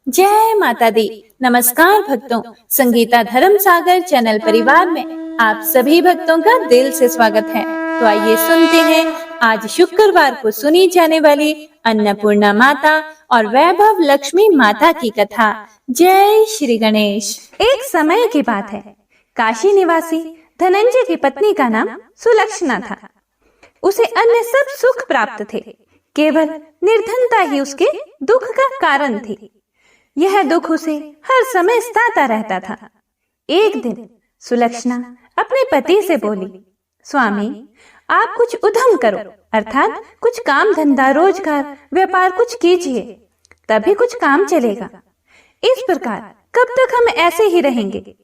जय माता दी। नमस्कार भक्तों, संगीता धर्म सागर चैनल परिवार में आप सभी भक्तों का दिल से स्वागत है। तो आइए सुनते हैं आज शुक्रवार को सुनी जाने वाली अन्नपूर्णा माता और वैभव लक्ष्मी माता की कथा। जय श्री गणेश। एक समय की बात है, काशी निवासी धनंजय की पत्नी का नाम सुलक्षणा था। उसे अन्य सब सुख प्राप्त थे, केवल निर्धनता ही उसके दुख का कारण थी। यह दुख उसे हर समय सताता रहता था। एक दिन सुलक्षणा अपने पति से बोली, स्वामी, आप कुछ उद्यम करो, अर्थात कुछ काम धंधा रोजगार व्यापार कुछ कीजिए, तभी कुछ काम चलेगा। इस प्रकार कब तक हम ऐसे ही रहेंगे?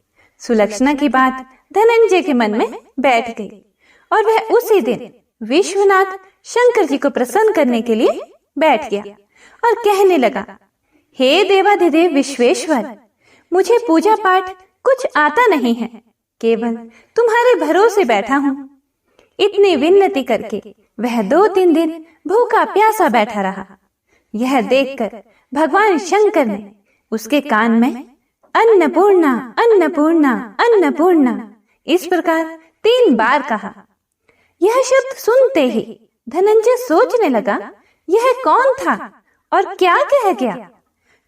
सुलक्षणा की बात धनंजय के मन में बैठ गई और वह उसी दिन विश्वनाथ शंकर जी को प्रसन्न करने के लिए बैठ गया और कहने लगा, हे देवाधिदेव विश्वेश्वर, मुझे पूजा पाठ कुछ आता नहीं है, केवल तुम्हारे भरोसे बैठा हूँ। इतनी विनती करके वह 2-3 दिन भूखा प्यासा बैठा रहा। यह देखकर भगवान शंकर ने उसके कान में अन्नपूर्णा अन्नपूर्णा अन्नपूर्णा इस प्रकार 3 बार कहा। यह शब्द सुनते ही धनंजय सोचने लगा, यह कौन था और क्या कह गया।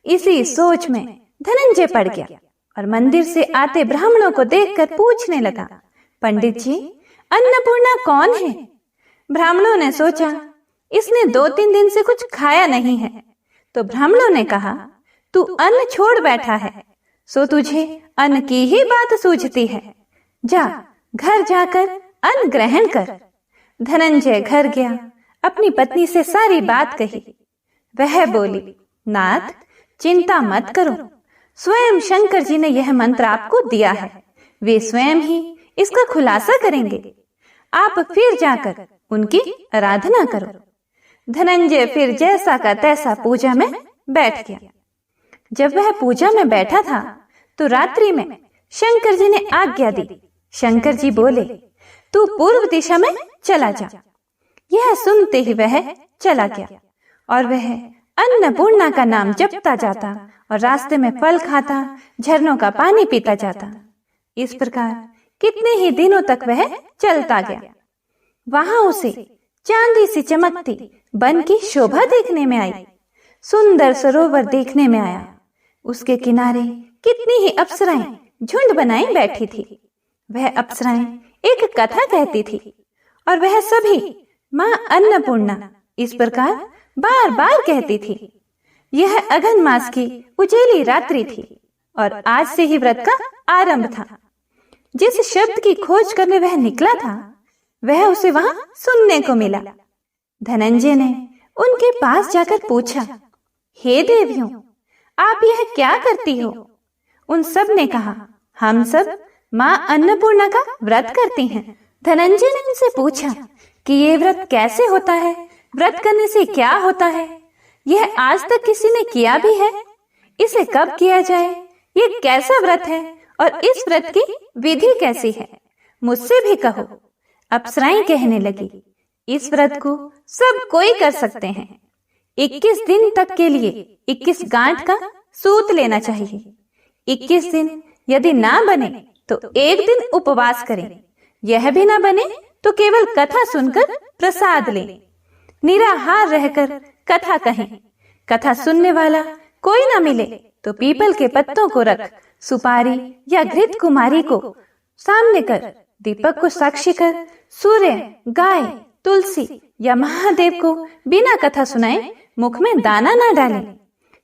इसी सोच में धनंजय पड़ गया और मंदिर से आते ब्राह्मणों को देखकर पूछने लगा, पंडित जी, अन्नपूर्णा कौन है? ब्राह्मणों ने सोचा, इसने 2-3 दिन से कुछ खाया नहीं है। तो ब्राह्मणों ने कहा, तू अन्न छोड़ बैठा है, सो तुझे अन्न की ही बात सूझती है। जा, घर जाकर अन्न ग्रहण कर। धनंजय घर गया, अपनी पत्नी से सारी बात कही। वह बोली, नाथ, चिंता मत करो, स्वयं शंकर जी ने यह मंत्र आपको दिया है, वे स्वयं ही इसका खुलासा करेंगे। आप फिर जाकर उनकी आराधना करो। धनंजय फिर जैसा का तैसा पूजा में बैठ गया। जब वह पूजा में बैठा था तो रात्रि में शंकर जी ने आज्ञा दी। शंकर जी बोले, तू पूर्व दिशा में चला जा। यह सुनते ही वह चला गया और वह अन्नपूर्णा का नाम जपता जाता और रास्ते में फल खाता, झरनों का पानी पीता जाता। इस प्रकार कितने ही दिनों तक वह चलता गया। वहां उसे चांदी सी चमकती वन की शोभा देखने में आई। सुंदर सरोवर देखने में आया। उसके किनारे कितनी ही अप्सराएं झुंड बनाई बैठी थी। वह अप्सराएं एक कथा कहती थी और वह सभी मां अन्नपूर्णा इस प्रकार बार बार कहती थी। यह अघन मास की उजेली रात्रि थी और आज से ही व्रत का आरंभ था। जिस शब्द की खोज करने वह निकला था, वह उसे वहां सुनने को मिला। धनंजय ने उनके पास जाकर पूछा, हे देवियों, आप यह क्या करती हो? उन सब ने कहा, हम सब मां अन्नपूर्णा का व्रत करती हैं। धनंजय ने उनसे पूछा कि ये व्रत कैसे होता है, व्रत करने से क्या होता है, यह आज तक किसी ने किया भी है, इसे कब किया जाए, ये कैसा व्रत है और इस व्रत की विधि कैसी है, मुझसे भी कहो। अप्सराएं कहने लगी, इस व्रत को सब कोई कर सकते हैं। 21 दिन तक के लिए 21 गांठ का सूत लेना चाहिए। 21 दिन यदि ना बने तो एक दिन उपवास करें। यह भी ना बने तो केवल कथा सुनकर प्रसाद लें। निराहार रहकर कथा कहें। कथा सुनने वाला कोई ना मिले तो पीपल के पत्तों को रख सुपारी या घृत कुमारी को सामने कर, दीपक को साक्षी कर, सूर्य, गाय, तुलसी या महादेव को बिना कथा सुनाए मुख में दाना ना डालें।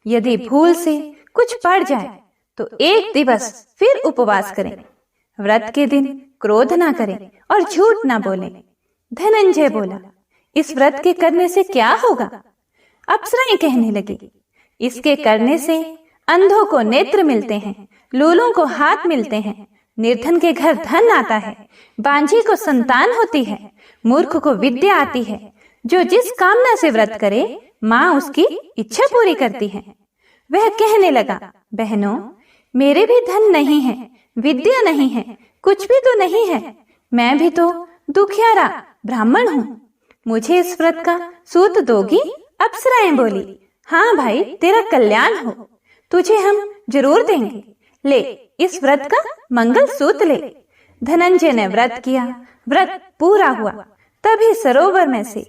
यदि भूल से कुछ पड़ जाए तो 1 दिवस फिर उपवास करें। व्रत के दिन क्रोध ना करें और झूठ ना बोलें। धनंजय बोला, इस व्रत के करने से क्या होगा? अप्सराएं कहने लगी, इसके करने से अंधों को नेत्र मिलते हैं, लूलों को हाथ मिलते हैं, निर्धन के घर धन आता है, बांझी को संतान होती है, मूर्ख को विद्या आती है। जो जिस कामना से व्रत करे, माँ उसकी इच्छा पूरी करती है। वह कहने लगा, बहनों, मेरे भी धन नहीं है, विद्या नहीं है, कुछ भी तो नहीं है, मैं भी तो दुखियारा ब्राह्मण हूँ, मुझे इस व्रत का सूत दोगी? अप्सराएं बोली, हाँ भाई, तेरा कल्याण हो, तुझे हम जरूर देंगे। ले इस व्रत का मंगल सूत्र ले। धनंजय ने व्रत किया। व्रत पूरा हुआ। तभी सरोवर में से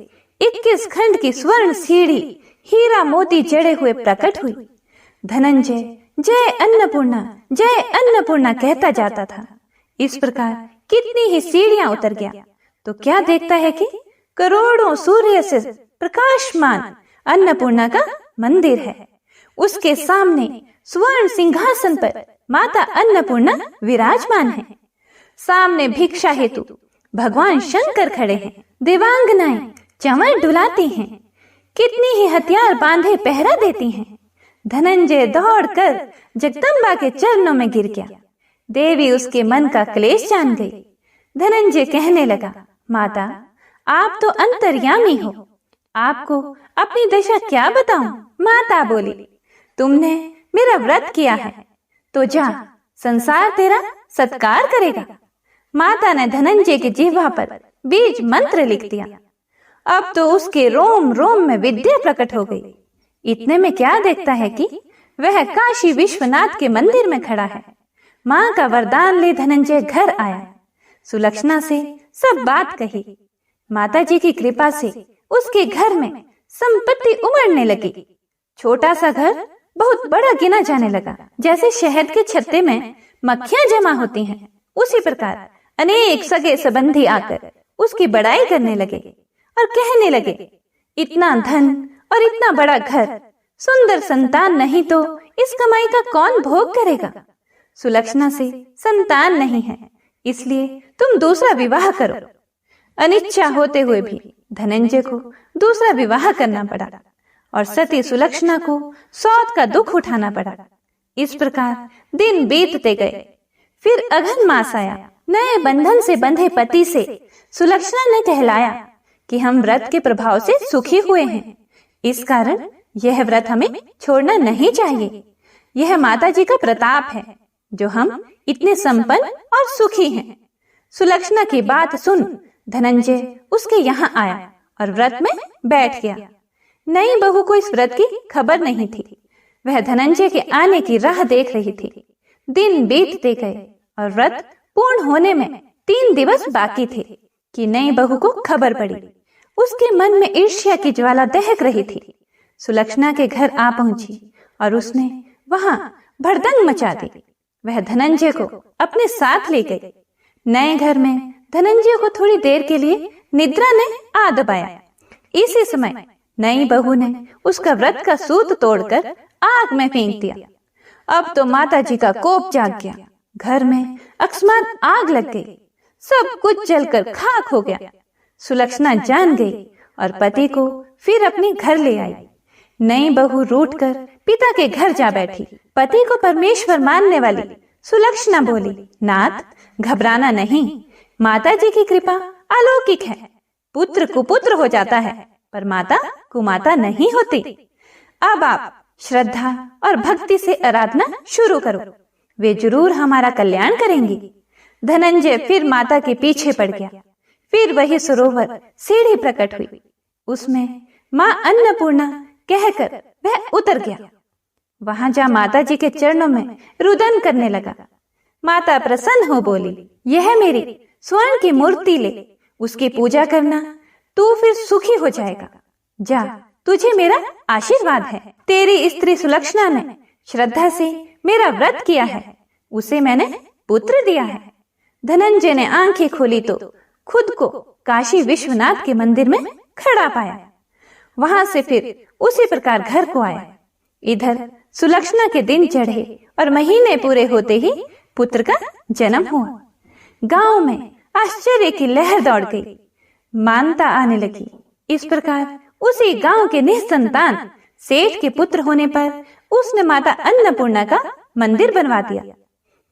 21 खंड की स्वर्ण सीढ़ी हीरा मोती जड़े हुए प्रकट हुई। धनंजय जय अन्नपूर्णा कहता जाता था। इस प्रकार कितनी ही सीढ़ियां उतर गया तो क्या देखता है कि करोड़ों सूर्य से प्रकाशमान अन्नपूर्णा का मंदिर है। उसके सामने स्वर्ण सिंहासन पर माता अन्नपूर्णा विराजमान है। सामने भिक्षा हेतु भगवान शंकर खड़े हैं। देवांगनाएं चंवर डुलाती हैं। कितनी ही हथियार बांधे पहरा देती हैं। धनंजय दौड़कर जगदम्बा के चरणों में गिर गया। देवी उसके मन का क्लेश जान गई। धनंजय कहने लगा, माता आप तो अंतर्यामी हो, आपको अपनी दशा क्या बताऊं? माता बोली, तुमने मेरा व्रत किया है तो जा, संसार तेरा सत्कार करेगा। माता ने धनंजय की जिह्वा पर बीज मंत्र लिख दिया। अब तो उसके रोम रोम में विद्या प्रकट हो गई। इतने में क्या देखता है कि वह काशी विश्वनाथ के मंदिर में खड़ा है। माँ का वरदान ले धनंजय घर आया। सुलक्षणा से सब बात कही। माता जी की कृपा से उसके घर में संपत्ति उमड़ने लगी। छोटा सा घर बहुत बड़ा गिना जाने लगा। जैसे शहद के छत्ते में मक्खियां जमा होती हैं, उसी प्रकार अनेक सगे संबंधी आकर उसकी बड़ाई करने लगे और कहने लगे, इतना धन और इतना बड़ा घर, सुंदर संतान नहीं तो इस कमाई का कौन भोग करेगा? सुलक्षणा से संतान नहीं है, इसलिए तुम दूसरा विवाह करो। अनिच्छा होते हुए भी धनंजय को दूसरा विवाह करना पड़ा और सती सुलक्षणा को सौत का दुख उठाना पड़ा। इस प्रकार दिन बीतते गए। फिर अघन मास आया। नए बंधन से बंधे पति से सुलक्षणा ने कहलाया कि हम व्रत के प्रभाव से सुखी हुए हैं, इस कारण यह व्रत हमें छोड़ना नहीं चाहिए। यह माता जी का प्रताप है जो हम इतने संपन्न और सुखी हैं। सुलक्षणा की बात सुन धनंजय उसके यहाँ आया और व्रत में बैठ गया। नई बहू को इस व्रत की खबर नहीं थी। वह धनंजय के आने की राह देख रही थी। दिन बीतते गए और व्रत पूर्ण होने में 3 दिवस बाकी थे कि नई बहू को खबर पड़ी। उसके मन में ईर्ष्या की ज्वाला दहक रही थी। सुलक्षणा के घर आ पहुंची और उसने वहां भड़दंग मचा दी। वह धनंजय को अपने साथ ले गई। नए घर में धनंजय को थोड़ी देर के लिए निद्रा ने आ दबाया। इसी समय नई बहू ने उसका व्रत का सूत तोड़कर आग में फेंक दिया। अब तो माता जी का कोप जाग गया। घर में अकस्मात आग लग गई। सब कुछ जलकर खाक हो गया। सुलक्षणा जान गई और पति को फिर अपने घर ले आई। नई बहू रूठकर पिता के घर जा बैठी। पति को परमेश्वर मानने वाली सुलक्षणा बोली, नाथ घबराना नहीं, माता जी की कृपा अलौकिक है। पुत्र कुपुत्र हो जाता है पर माता कुमाता नहीं होती। अब आप श्रद्धा और भक्ति से आराधना शुरू करो, वे जरूर हमारा कल्याण करेंगी। धनंजय फिर माता के पीछे पड़ गया। फिर वही सरोवर सीढ़ी प्रकट हुई। उसमें माँ अन्नपूर्णा कहकर वह उतर गया। वहां जा माता जी के चरणों में रुदन करने लगा। माता प्रसन्न हो बोली, यह मेरी स्वर्ण की मूर्ति ले, उसकी पूजा करना, तू फिर सुखी हो जाएगा। जा, तुझे मेरा आशीर्वाद है। तेरी स्त्री सुलक्षणा ने श्रद्धा से मेरा व्रत किया है, उसे मैंने पुत्र दिया है। धनंजय ने आंखें खोली तो खुद को काशी विश्वनाथ के मंदिर में खड़ा पाया। वहां से फिर उसी प्रकार घर को आया। इधर सुलक्षणा के दिन चढ़े और महीने पूरे होते ही पुत्र का जन्म हुआ। गांव में आश्चर्य की लहर दौड़ गई। मानता आने लगी। इस प्रकार उसी गांव के निसंतान सेठ के पुत्र होने पर उसने माता अन्नपूर्णा का मंदिर बनवा दिया।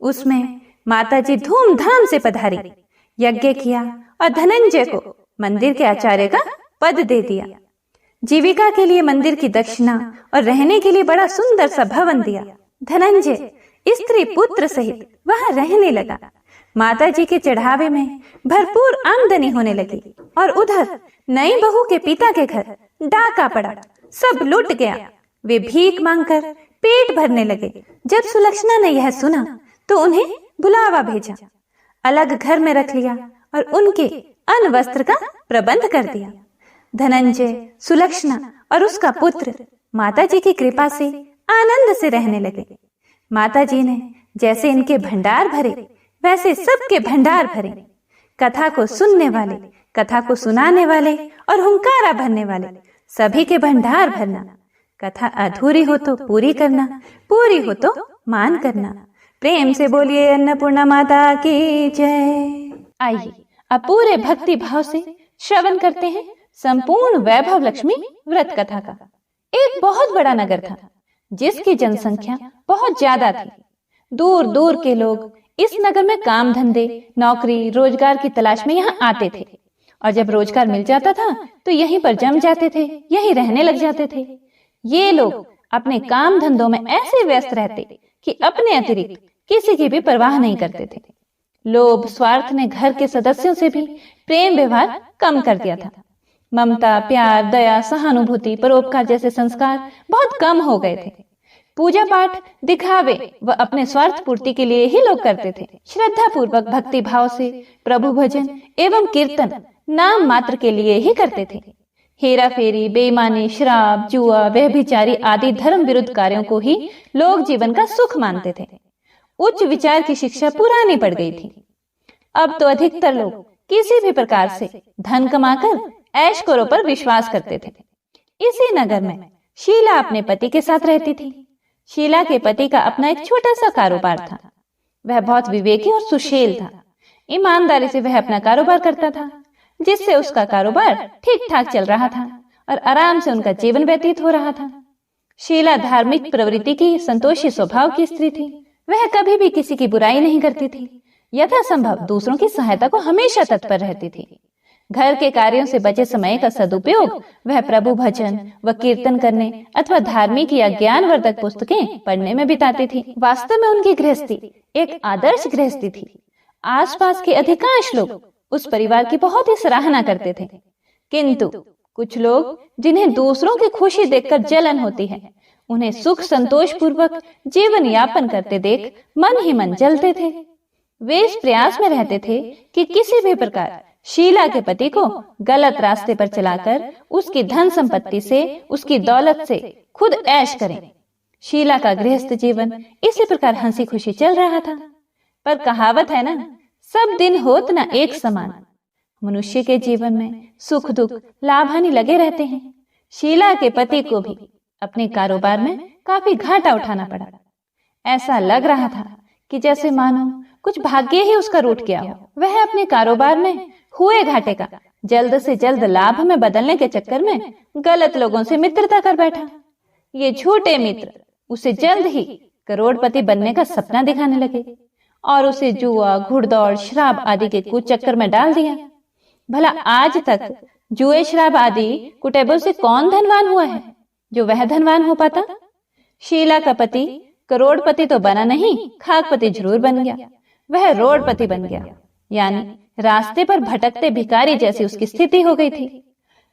उसमें माता जी धूमधाम से पधारी, यज्ञ किया और धनंजय को मंदिर के आचार्य का पद दे दिया। जीविका के लिए मंदिर की दक्षिणा और रहने के लिए बड़ा सुंदर सा भवन दिया। धनंजय स्त्री पुत्र सहित वहां रहने लगा। माता जी के चढ़ावे में भरपूर आमदनी होने लगी और उधर नई बहू के पिता के घर डाका पड़ा। सब लूट गया। वे भीख मांगकर पेट भरने लगे। जब सुलक्षणा ने यह सुना तो उन्हें बुलावा भेजा, अलग घर में रख लिया और उनके अन्न वस्त्र का प्रबंध कर दिया। धनंजय, सुलक्षणा और उसका पुत्र माताजी की कृपा से आनंद से रहने लगे। माताजी ने जैसे इनके भंडार भरे वैसे सबके भंडार भरे। कथा को सुनने वाले, कथा को सुनाने वाले और हुंकारा भरने वाले सभी के भंडार भरना। कथा अधूरी हो तो पूरी करना, पूरी हो तो मान करना। प्रेम से बोलिए अन्नपूर्णा माता की जय। आइए अब पूरे भक्ति भाव से श्रवण करते हैं संपूर्ण वैभव लक्ष्मी व्रत कथा का। एक बहुत बड़ा नगर था जिसकी जनसंख्या बहुत ज्यादा थी। दूर दूर के लोग इस नगर में काम धंधे, नौकरी, रोजगार की तलाश में यहाँ आते थे और जब रोजगार मिल जाता था तो यहीं पर जम जाते थे, यहीं रहने लग जाते थे। ये लोग अपने काम धंधों में ऐसे व्यस्त रहते कि अपने अतिरिक्त किसी की भी परवाह नहीं करते थे। लोभ, स्वार्थ ने घर के सदस्यों से भी प्रेम व्यवहार कम कर दिया था। ममता, प्यार, दया, सहानुभूति, परोपकार जैसे संस्कार बहुत कम हो गए थे। पूजा पाठ दिखावे व अपने स्वार्थ पूर्ति के लिए ही लोग करते थे। श्रद्धा पूर्वक भक्ति भाव से प्रभु भजन एवं कीर्तन नाम मात्र के लिए ही करते थे। हेरा फेरी, बेईमानी, शराब, जुआ, व्यभिचारी आदि धर्म विरुद्ध कार्यों को ही लोग जीवन का सुख मानते थे। उच्च विचार की शिक्षा पुरानी पड़ गई थी। अब तो अधिकतर लोग किसी भी प्रकार से धन कमाकर ऐश करो पर विश्वास करते थे। इसी नगर में शीला अपने पति के साथ रहती थी। शीला के पति का अपना एक छोटा सा कारोबार था। वह बहुत विवेकी और सुशील था। ईमानदारी से वह अपना कारोबार करता था, जिससे उसका कारोबार ठीक ठाक चल रहा था और आराम से उनका जीवन व्यतीत हो रहा था। शीला धार्मिक प्रवृत्ति की, संतोषी स्वभाव की स्त्री थी। वह कभी भी किसी की बुराई नहीं करती थी। यथासंभव दूसरों की सहायता को हमेशा तत्पर रहती थी। घर के कार्यों से बचे समय का सदुपयोग वह प्रभु भजन व कीर्तन करने अथवा धार्मिक या ज्ञानवर्धक पुस्तकें पढ़ने में बिताती थी। वास्तव में उनकी गृहस्थी एक आदर्श गृहस्थी थी। आसपास के अधिकांश लोग उस परिवार की बहुत ही सराहना करते थे, किंतु कुछ लोग जिन्हें दूसरों की खुशी देखकर जलन होती है, उन्हें सुख संतोष पूर्वक जीवन यापन करते देख मन ही मन जलते थे। वे इस प्रयास में रहते थे कि किसी भी प्रकार शीला के पति को गलत रास्ते पर चलाकर उसकी धन संपत्ति से, उसकी दौलत से खुद ऐश करें। शीला का गृहस्थ जीवन इसी प्रकार हंसी खुशी चल रहा था। पर कहावत है ना, सब दिन होत ना एक समान। मनुष्य के जीवन में सुख दुख, लाभ हानि लगे रहते हैं। शीला के पति को भी अपने कारोबार में काफी घाटा उठाना पड़ा। ऐसा लग रहा था कि जैसे मानो कुछ भाग्य ही उसका रूठ गया हो। वह अपने कारोबार में हुए घाटे का जल्द से जल्द लाभ में बदलने के चक्कर में गलत लोगों से मित्रता कर बैठा। ये झूठे मित्र उसे जल्द ही करोड़पति बनने का सपना दिखाने लगे और उसे जुआ, घुड़दौड़, शराब आदि के कुचक्कर में डाल दिया। भला आज तक जुए, शराब आदि कुटैबों से कौन धनवान हुआ है जो वह धनवान हो पाता? शीला का पति करोड़पति तो बना नहीं, खाकपति जरूर बन गया। वह रोडपति बन गया, यानी रास्ते पर भटकते भिखारी जैसी उसकी स्थिति हो गई थी।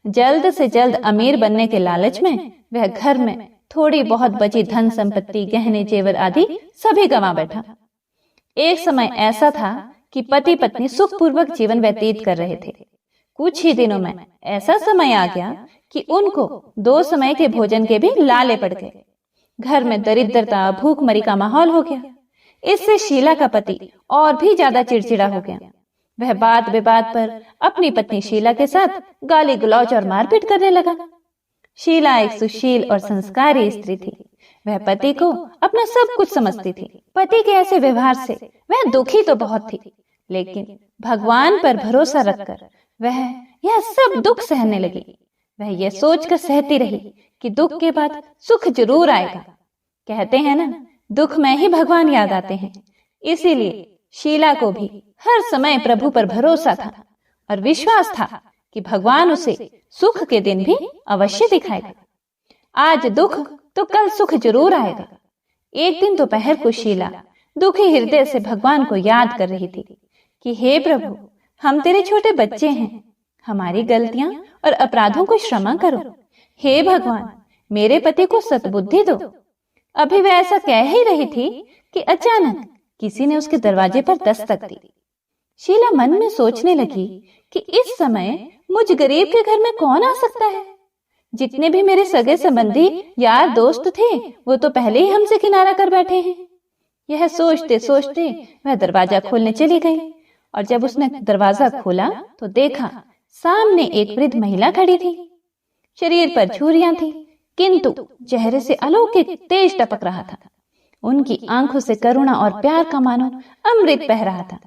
जल्द से जल्द अमीर बनने के लालच में वह घर में थोड़ी बहुत बची धन संपत्ति, गहने जेवर आदि सभी गंवा बैठा। एक समय ऐसा था कि पति पत्नी सुखपूर्वक जीवन व्यतीत कर रहे थे। कुछ ही दिनों में ऐसा समय आ गया कि उनको 2 समय के भोजन के भी लाले पड़ गए। घर में दरिद्रता, भूखमरी का माहौल हो गया। इससे शीला का पति और भी ज्यादा चिड़चिड़ा हो गया। वह बात विवाद पर अपनी पत्नी शीला के साथ गाली गलौज और मारपीट करने लगा। शीला एक सुशील और संस्कारी स्त्री थी। वह पति को अपना सब कुछ समझती थी। पति के ऐसे व्यवहार से वह दुखी तो बहुत थी, लेकिन भगवान पर भरोसा रखकर वह यह सब दुख सहने लगी। वह यह सोचकर सहती रही कि दुख के बाद सुख जरूर आएगा। कहते हैं ना, दुख में ही भगवान याद आते हैं। इसीलिए शीला को भी हर समय प्रभु पर भरोसा था और विश्वास था कि भगवान उसे सुख के दिन भी अवश्य दिखाएगा। आज दुख तो कल सुख जरूर आएगा। एक दिन दोपहर को शीला दुखी हृदय से भगवान को याद कर रही थी कि हे प्रभु, हम तेरे छोटे बच्चे हैं, हमारी गलतियां और अपराधों को क्षमा करो। हे भगवान, मेरे पति को सद्बुद्धि दो। अभी वह ऐसा कह ही रही थी कि अचानक किसी ने उसके दरवाजे पर दस्तक दी। शीला मन में सोचने लगी कि इस समय मुझ गरीब के घर में कौन आ सकता है। जितने भी मेरे सगे संबंधी यार दोस्त थे वो तो पहले ही हमसे किनारा कर बैठे हैं। यह सोचते सोचते वह दरवाजा खोलने चली गई और जब उसने दरवाजा खोला तो देखा सामने एक वृद्ध महिला खड़ी थी। शरीर पर झुर्रियां थी किंतु चेहरे से अलौकिक तेज टपक रहा था। उनकी आंखों से करुणा और प्यार का मानो अमृत बह रहा था।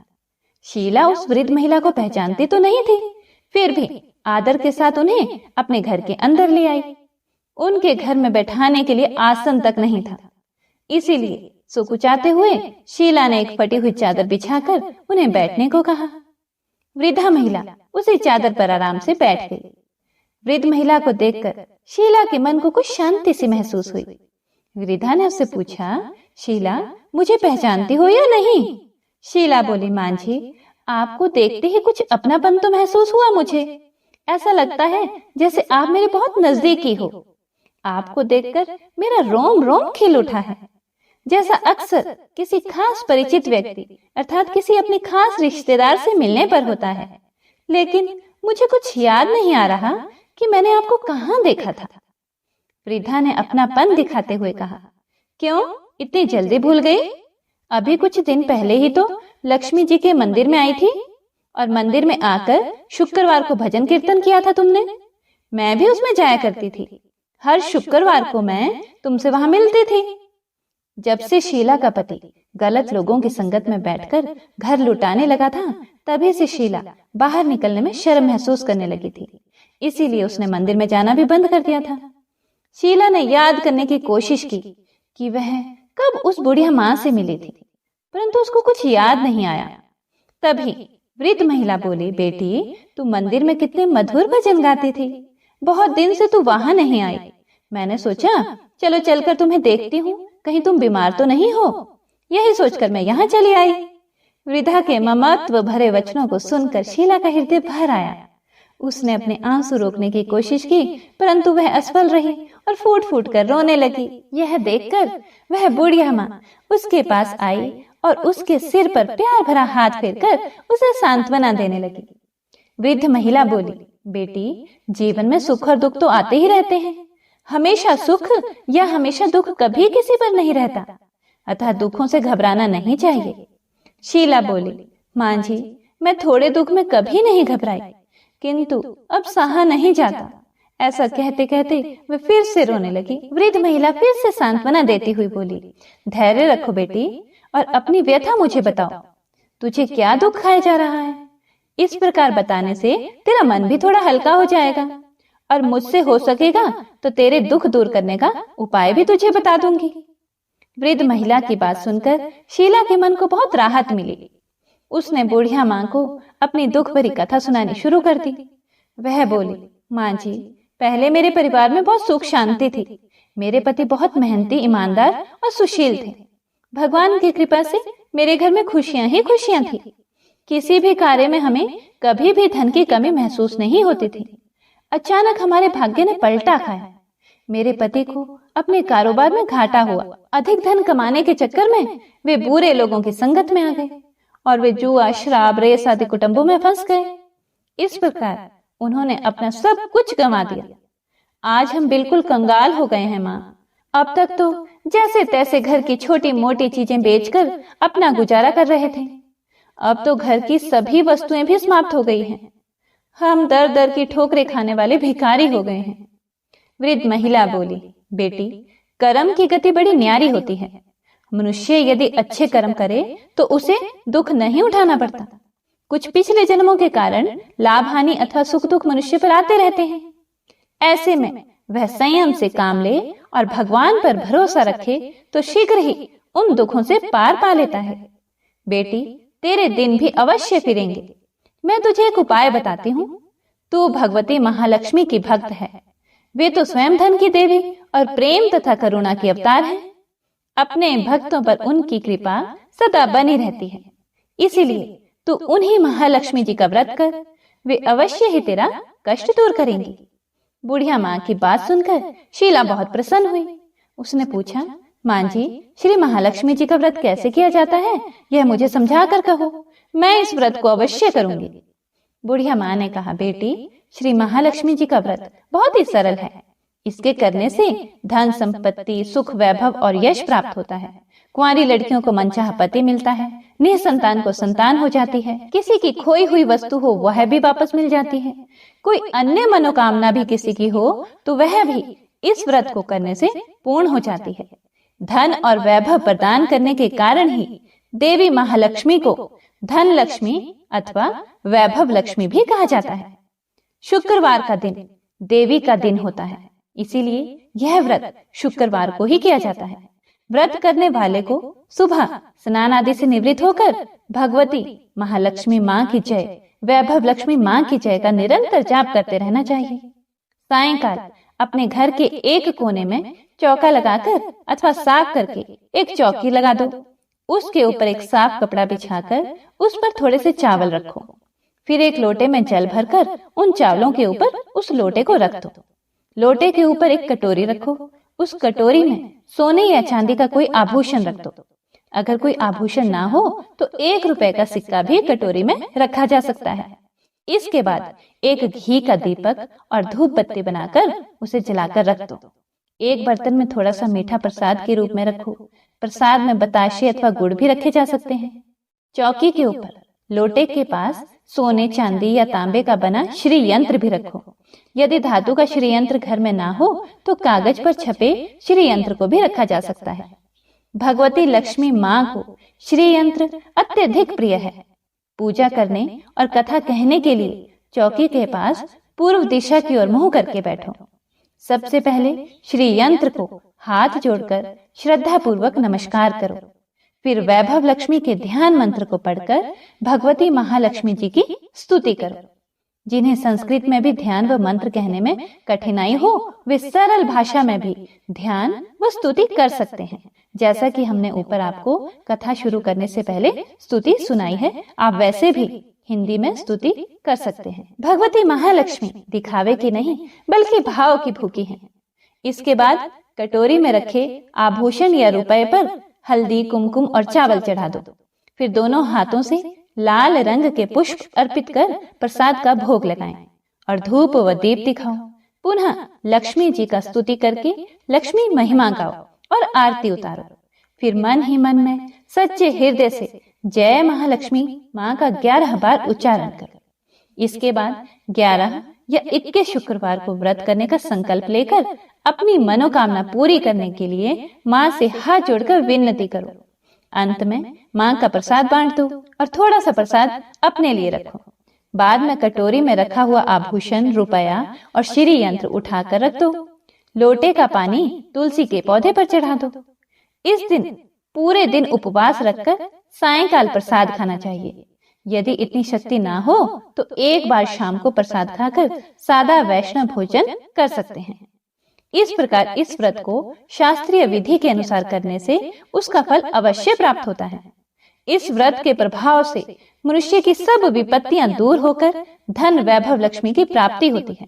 शीला उस वृद्ध महिला को पहचानती तो नहीं थी, फिर भी आदर के साथ उन्हें अपने घर के अंदर ले आई। उनके घर में बैठाने के लिए आसन तक नहीं था, इसीलिए सुकुचाते हुए शीला ने एक फटी हुई चादर बिछाकर उन्हें बैठने को कहा। वृद्धा महिला उसी चादर पर आराम से बैठ गई। वृद्ध महिला को देखकर शीला के मन को कुछ शांति सी महसूस हुई। वृद्धा ने उससे पूछा, शीला मुझे पहचानती हो या नहीं? शीला बोली, मां जी आपको देखते ही कुछ अपनापन तो महसूस हुआ मुझे। ऐसा लगता है जैसे आप मेरे बहुत नजदीकी हो। आपको देखकर मेरा रोम रोम खिल उठा है, जैसा अक्सर किसी खास परिचित व्यक्ति अर्थात किसी अपने खास रिश्तेदार से मिलने पर होता है। लेकिन मुझे कुछ याद नहीं आ रहा कि मैंने आपको कहाँ देखा था। वृद्धा ने अपनापन दिखाते हुए कहा, क्यों इतनी जल्दी भूल गई? अभी कुछ दिन पहले ही तो लक्ष्मी जी के मंदिर में आई थी और मंदिर में आकर शुक्रवार को भजन कीर्तन किया था तुमने। मैं भी उसमें जाया करती थी। हर शुक्रवार को मैं तुमसे वहां मिलती थी। जब से शीला का पति गलत लोगों की संगत में बैठकर घर लुटाने लगा था, तभी से शीला बाहर निकलने में शर्म महसूस करने लगी थी। इसीलिए उसने मंदिर में जाना भी बंद कर दिया था। शीला ने याद करने की कोशिश की कि वह कब उस बुढ़िया मां से मिली थी, परंतु उसको कुछ याद नहीं आया। तभी वृद्ध महिला बोली, बेटी तू मंदिर में कितने मधुर भजन गाती थी। बहुत दिन से तू वहां नहीं आई। मैंने सोचा चलो चलकर तुम्हें देखती हूँ, कहीं तुम बीमार तो नहीं हो। यही सोचकर मैं यहाँ चली आई। वृद्धा के ममत्व भरे वचनों को सुनकर शीला का हृदय भर आया। उसने अपने आंसू रोकने की कोशिश की, परंतु वह असफल रही और फूट फूट कर रोने लगी। यह देखकर वह बुढ़िया माँ उसके पास आई और उसके सिर पर प्यार भरा हाथ फेरकर उसे सांत्वना देने लगी। वृद्ध महिला बोली, बेटी जीवन में सुख और दुख तो आते ही रहते हैं। हमेशा सुख या हमेशा दुख कभी किसी पर नहीं रहता, अतः दुखों से घबराना नहीं चाहिए। शीला बोली, मां जी मैं थोड़े दुख में कभी नहीं घबराई, किंतु अब सहा नहीं जाता। ऐसा कहते कहते वह फिर से रोने लगी। वृद्ध महिला फिर से सांत्वना देती हुई बोली, धैर्य रखो बेटी और अपनी व्यथा मुझे बताओ। तुझे क्या दुख खाया जा रहा है? इस प्रकार बताने से तेरा मन भी थोड़ा हल्का हो जाएगा और मुझसे हो सकेगा तो तेरे दुख दूर करने का उपाय भी तुझे बता दूंगी। वृद्ध महिला की बात सुनकर शीला के मन को बहुत राहत मिली। उसने बुढ़िया माँ को अपनी दुख भरी कथा सुनानी शुरू कर दी। वह बोली, माँ जी पहले मेरे परिवार में बहुत सुख शांति थी। मेरे पति बहुत मेहनती, ईमानदार और सुशील थे। भगवान की कृपा से मेरे घर में खुशियां ही खुशियां थी। किसी भी कार्य में हमें कभी भी धन की कमी महसूस नहीं होती थी। अचानक हमारे भाग्य ने पलटा खाया। मेरे पति को अपने कारोबार में घाटा हुआ। अधिक धन कमाने के चक्कर में वे बुरे लोगों की संगत में आ गए और वे जुआ, शराब, रेस आदि कुटुंबों में फंस गए। इस प्रकार उन्होंने अपना सब कुछ गंवा दिया। आज हम बिल्कुल कंगाल हो गए हैं माँ। अब तक तो जैसे तैसे घर की छोटी मोटी चीजें बेचकर अपना गुजारा कर रहे थे। अब तो घर की सभी वस्तुएं भी समाप्त हो गई हैं। हम दर दर की ठोकरें खाने वाले भिखारी हो गए हैं। वृद्ध महिला बोली, बेटी कर्म की गति बड़ी न्यारी होती है। मनुष्य यदि अच्छे कर्म करे तो उसे दुख नहीं उठाना पड़ता। कुछ पिछले जन्मों के कारण लाभ हानि अथवा सुख दुख मनुष्य पर आते रहते हैं। ऐसे में वह संयम से काम ले और भगवान पर भरोसा रखे तो शीघ्र ही उन दुखों से पार पा लेता है। बेटी तेरे दिन भी अवश्य फिरेंगे। मैं तुझे एक उपाय बताती हूँ। तू भगवती महालक्ष्मी की भक्त है। वे तो स्वयं धन की देवी और प्रेम तथा करुणा की अवतार है। अपने भक्तों पर उनकी कृपा सदा बनी रहती है। इसीलिए तू उन्हीं महालक्ष्मी जी का व्रत कर, वे अवश्य ही तेरा कष्ट दूर करेंगी। बुढ़िया माँ की बात सुनकर शीला बहुत प्रसन्न हुई। उसने पूछा, मां जी, श्री महालक्ष्मी जी का व्रत कैसे किया जाता है, यह मुझे समझा कर कहो। मैं इस व्रत को अवश्य करूंगी। बुढ़िया माँ ने कहा, बेटी, श्री महालक्ष्मी जी का व्रत बहुत ही सरल है। इसके करने से धन संपत्ति, सुख, वैभव और यश प्राप्त होता है। कुंवारी लड़कियों को मनचाहा पति मिलता है, निसंतान को संतान हो जाती है, किसी की खोई हुई वस्तु हो वह भी वापस मिल जाती है, कोई अन्य मनोकामना भी किसी की हो तो वह भी इस व्रत को करने से पूर्ण हो जाती है। धन और वैभव प्रदान करने के कारण ही देवी महालक्ष्मी को धन लक्ष्मी अथवा वैभव लक्ष्मी भी कहा जाता है। शुक्रवार का दिन देवी का दिन होता है, इसीलिए यह व्रत शुक्रवार को ही किया जाता है। व्रत करने वाले को सुबह स्नान आदि से निवृत्त होकर भगवती महालक्ष्मी माँ की जय, वैभव लक्ष्मी माँ की जय का निरंतर जाप करते रहना चाहिए। सायंकाल अपने घर के एक कोने में चौका लगाकर अथवा साफ करके एक चौकी लगा दो। उसके ऊपर एक साफ कपड़ा बिछाकर उस पर थोड़े से चावल रखो। फिर एक लोटे में जल भरकर उन चावलों के ऊपर उस लोटे को रख दो। लोटे के ऊपर एक कटोरी रखो। उस कटोरी में सोने या चांदी का कोई आभूषण रख दो। अगर कोई आभूषण ना हो तो 1 रुपए का सिक्का भी कटोरी में रखा जा सकता है। इसके बाद एक घी का दीपक और धूप बत्ती बनाकर उसे जलाकर रख दो। एक बर्तन में थोड़ा सा मीठा प्रसाद के रूप में रखो। प्रसाद में बताशे अथवा गुड़ भी रखे जा सकते हैं। चौकी के ऊपर लोटे के पास सोने, चांदी या तांबे का बना श्री यंत्र भी रखो। यदि धातु का श्री यंत्र घर में ना हो तो कागज पर छपे श्री यंत्र को भी रखा जा सकता है। भगवती लक्ष्मी माँ को श्री यंत्र अत्यधिक प्रिय है। पूजा करने और कथा कहने के लिए चौकी के पास पूर्व दिशा की ओर मुंह करके बैठो। सबसे पहले श्री यंत्र को हाथ जोड़कर श्रद्धा पूर्वक नमस्कार करो। फिर वैभव लक्ष्मी के ध्यान मंत्र को पढ़कर भगवती महालक्ष्मी जी की स्तुति करो। जिन्हें संस्कृत में भी ध्यान व मंत्र कहने में कठिनाई हो वे सरल भाषा में भी ध्यान व स्तुति कर सकते हैं। जैसा कि हमने ऊपर आपको कथा शुरू करने से पहले स्तुति सुनाई है, आप वैसे भी हिंदी में स्तुति कर सकते हैं। भगवती महालक्ष्मी दिखावे की नहीं बल्कि भाव की भूखी हैं। इसके बाद कटोरी में रखे आभूषण या रुपए पर हल्दी, कुमकुम और चावल चढ़ा दो। फिर दोनों हाथों से लाल रंग के पुष्प अर्पित कर प्रसाद का भोग लगाएं और धूप व दीप दिखाओ। पुनः लक्ष्मी जी का स्तुति करके लक्ष्मी महिमा गाओ और आरती उतारो। फिर मन ही मन में सच्चे हृदय से जय महालक्ष्मी माँ का 11 बार उच्चारण करो। इसके बाद 11 या 21 शुक्रवार को व्रत करने का संकल्प लेकर अपनी मनोकामना पूरी करने के लिए माँ से हाथ जोड़कर विनती करो। अंत में माँ का प्रसाद बांट दो और थोड़ा सा प्रसाद अपने लिए रखो। बाद में कटोरी में रखा हुआ आभूषण, रुपया और श्री यंत्र उठाकर रख दो। लोटे का पानी तुलसी के पौधे पर चढ़ा दो। इस दिन पूरे दिन उपवास रखकर सायंकाल प्रसाद खाना चाहिए। यदि इतनी शक्ति ना हो तो एक बार शाम को प्रसाद खाकर सादा वैष्णव भोजन कर सकते हैं। इस प्रकार इस व्रत को शास्त्रीय विधि के अनुसार करने से उसका फल अवश्य प्राप्त होता है। इस व्रत के प्रभाव से मनुष्य की सब विपत्तियां दूर होकर धन, वैभव, लक्ष्मी की प्राप्ति होती है।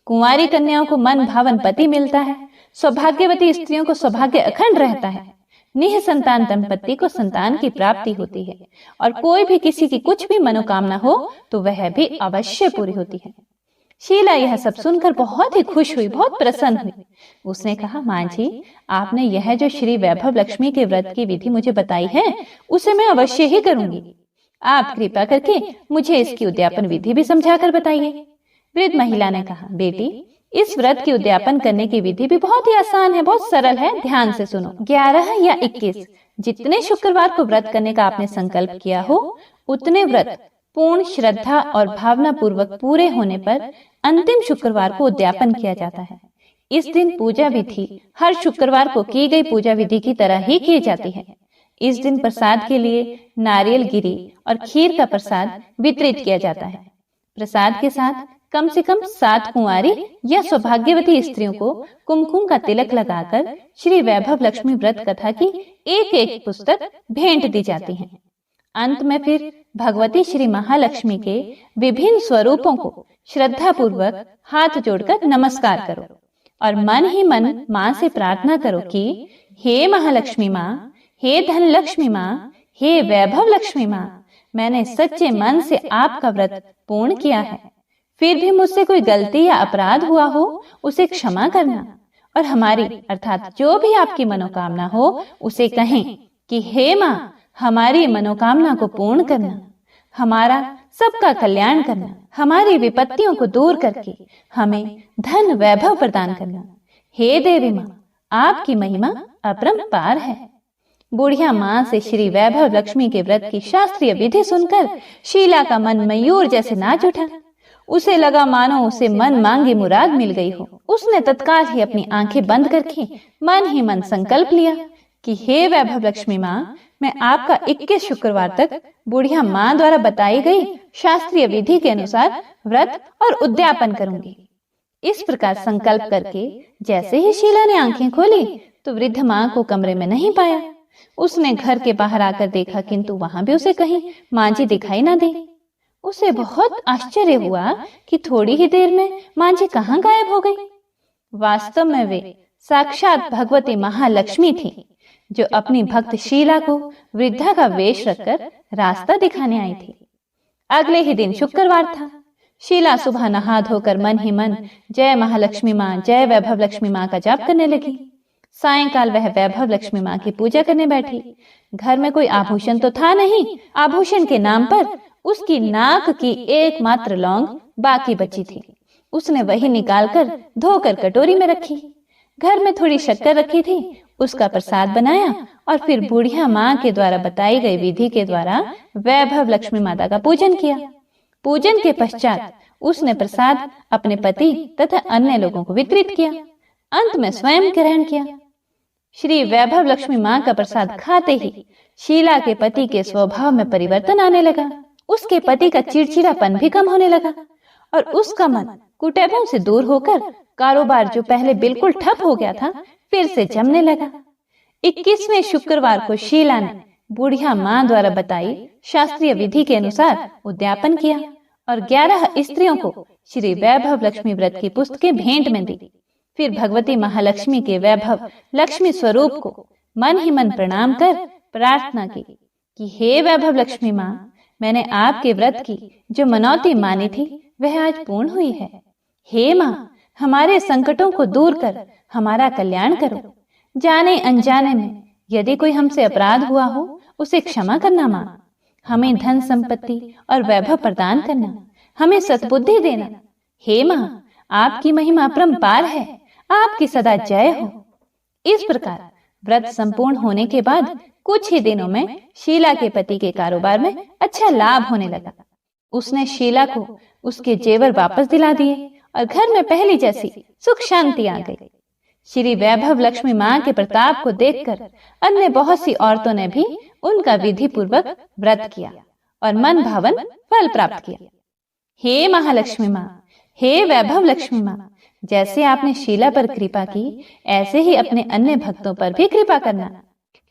कुंवारी कन्याओं को मन भावन पति मिलता है। सौभाग्यवती स्त्रियों को सौभाग्य अखंड रहता है। निःसंतान दंपति को संतान की प्राप्ति होती है और कोई भी किसी की कुछ भी मनोकामना हो तो वह भी अवश्य पूरी होती है। शीला यह सब सुनकर बहुत ही खुश हुई, बहुत प्रसन्न हुई। उसने कहा, माँ जी, आपने यह जो श्री वैभव लक्ष्मी के व्रत की विधि मुझे बताई है उसे मैं अवश्य ही करूंगी। आप कृपा करके मुझे इसकी उद्यापन विधि भी समझा कर बताइए। वृद्ध महिला ने कहा, बेटी, इस व्रत की उद्यापन करने की विधि भी बहुत ही आसान है, बहुत सरल है। ध्यान से सुनो। 11 या 21 जितने शुक्रवार को व्रत करने का आपने संकल्प किया हो उतने व्रत पूर्ण श्रद्धा और भावना पूर्वक पूरे होने पर अंतिम शुक्रवार को उद्यापन किया जाता है। इस दिन पूजा विधि हर शुक्रवार को की गई पूजा विधि की तरह ही की जाती है। इस दिन प्रसाद के लिए नारियल गिरी और खीर का प्रसाद वितरित किया जाता है। प्रसाद के साथ कम से कम 7 कुंवारी या सौभाग्यवती स्त्रियों को कुमकुम का तिलक लगाकर श्री वैभव लक्ष्मी व्रत कथा की एक पुस्तक भेंट दी जाती है। अंत में फिर भगवती श्री महालक्ष्मी के विभिन्न स्वरूपों को श्रद्धा पूर्वक हाथ जोड़कर नमस्कार करो और मन ही मन माँ से प्रार्थना करो कि हे महालक्ष्मी माँ, हे धन लक्ष्मी माँ, हे वैभव लक्ष्मी माँ, मैंने सच्चे मन से आपका व्रत पूर्ण किया है। फिर भी मुझसे कोई गलती या अपराध हुआ हो उसे क्षमा करना, और हमारी अर्थात जो भी आपकी मनोकामना हो उसे कहें कि हे माँ, हमारी मनोकामना को पूर्ण करना, हमारा सबका कल्याण करना, हमारी विपत्तियों को दूर करके हमें धन वैभव प्रदान करना। हे देवी माँ, आपकी महिमा अपरंपार है। बुढ़िया माँ से श्री वैभव लक्ष्मी के व्रत की शास्त्रीय विधि सुनकर शीला का मन मयूर जैसे नाच उठा। उसे लगा मानो उसे मन मांगी मुराद मिल गई हो। उसने तत्काल ही अपनी आंखें बंद करके मन ही मन संकल्प लिया कि हे वैभव लक्ष्मी माँ, मैं आपका 21 शुक्रवार तक बुढ़िया माँ द्वारा बताई गई शास्त्रीय विधि के अनुसार व्रत और उद्यापन करूंगी। इस प्रकार संकल्प करके जैसे ही शीला ने आंखें खोली तो वृद्ध माँ को कमरे में नहीं पाया। उसने घर के बाहर आकर देखा, किंतु वहां भी उसे कहीं माँ जी दिखाई ना दी। उसे बहुत आश्चर्य हुआ कि थोड़ी ही देर में माँ जी कहाँ गायब हो गई। वास्तव में वे साक्षात भगवती महालक्ष्मी थी, जो अपनी भक्त शीला को वृद्धा का वेश रखकर रास्ता दिखाने आई थी। अगले ही दिन शुक्रवार था। शीला सुबह नहा धोकर मन ही मन जय महालक्ष्मी माँ, जय वैभव लक्ष्मी माँ का जाप करने लगी। सायंकाल वह वैभव लक्ष्मी माँ की पूजा करने बैठी। घर में कोई आभूषण तो था नहीं। आभूषण के नाम पर उसकी नाक की एकमात्र लौंग बाकी बची थी। उसने वही निकालकर धोकर कटोरी में रखी। घर में थोड़ी शक्कर रखी थी, उसका प्रसाद बनाया और फिर बुढ़िया माँ के द्वारा बताई गई विधि के द्वारा वैभव लक्ष्मी माता का पूजन किया। पूजन के पश्चात उसने प्रसाद अपने पति तथा अन्य लोगों को वितरित किया। अंत में स्वयं ग्रहण किया। श्री वैभव लक्ष्मी माँ का प्रसाद खाते ही शीला के पति के स्वभाव में परिवर्तन आने लगा। उसके पति का चिड़चिड़ापन भी कम होने लगा और उसका मन कुटैबों से दूर होकर कारोबार जो पहले बिल्कुल ठप हो गया था फिर से जमने लगा। 21वें शुक्रवार को शीला ने बुढ़िया माँ द्वारा बताई शास्त्रीय विधि के अनुसार उद्यापन किया और 11 स्त्रियों को श्री वैभव लक्ष्मी व्रत की पुस्तकें भेंट में दी। फिर भगवती महालक्ष्मी के वैभव लक्ष्मी स्वरूप को मन ही मन प्रणाम कर प्रार्थना की कि हे वैभव लक्ष्मी माँ, मैंने आपके व्रत की जो मनौती मानी थी वह आज पूर्ण हुई है। हे माँ, हमारे संकटों को दूर कर हमारा कल्याण करो। जाने अनजाने में यदि कोई हमसे अपराध हुआ हो उसे क्षमा करना माँ। हमें धन संपत्ति और वैभव प्रदान करना, हमें सद्बुद्धि देना। हे माँ, आपकी महिमा अपरंपार है, आपकी सदा जय हो। इस प्रकार व्रत संपूर्ण होने के बाद कुछ ही दिनों में शीला के पति के कारोबार में अच्छा लाभ होने लगा। उसने शीला को उसके जेवर वापस दिला दिए और घर में पहली जैसी सुख शांति आ गई। श्री वैभव लक्ष्मी माँ के प्रताप को देखकर अन्य बहुत सी औरतों ने भी उनका विधि पूर्वक व्रत किया और मन भावन फल प्राप्त किया। हे महालक्ष्मी माँ, हे वैभव लक्ष्मी माँ, जैसे आपने शीला पर कृपा की ऐसे ही अपने अन्य भक्तों पर भी कृपा करना।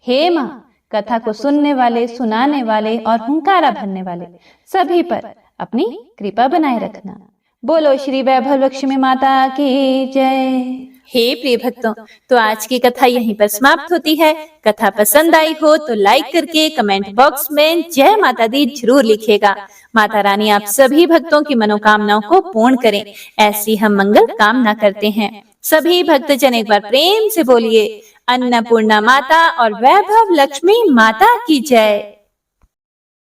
हे माँ, कथा को सुनने वाले, सुनाने वाले और हुंकारा भरने वाले सभी पर अपनी कृपा बनाए रखना। बोलो श्री वैभव लक्ष्मी माता की जय। हे प्रिय भक्तों, तो आज की कथा यहीं पर समाप्त होती है। कथा पसंद आई हो तो लाइक करके कमेंट बॉक्स में जय माता दी जरूर लिखिएगा। माता रानी आप सभी भक्तों की मनोकामनाओं को पूर्ण करें, ऐसी हम मंगल कामना करते हैं। सभी भक्तजन एक बार प्रेम से बोलिए अन्नपूर्णा माता और वैभव लक्ष्मी माता की जय।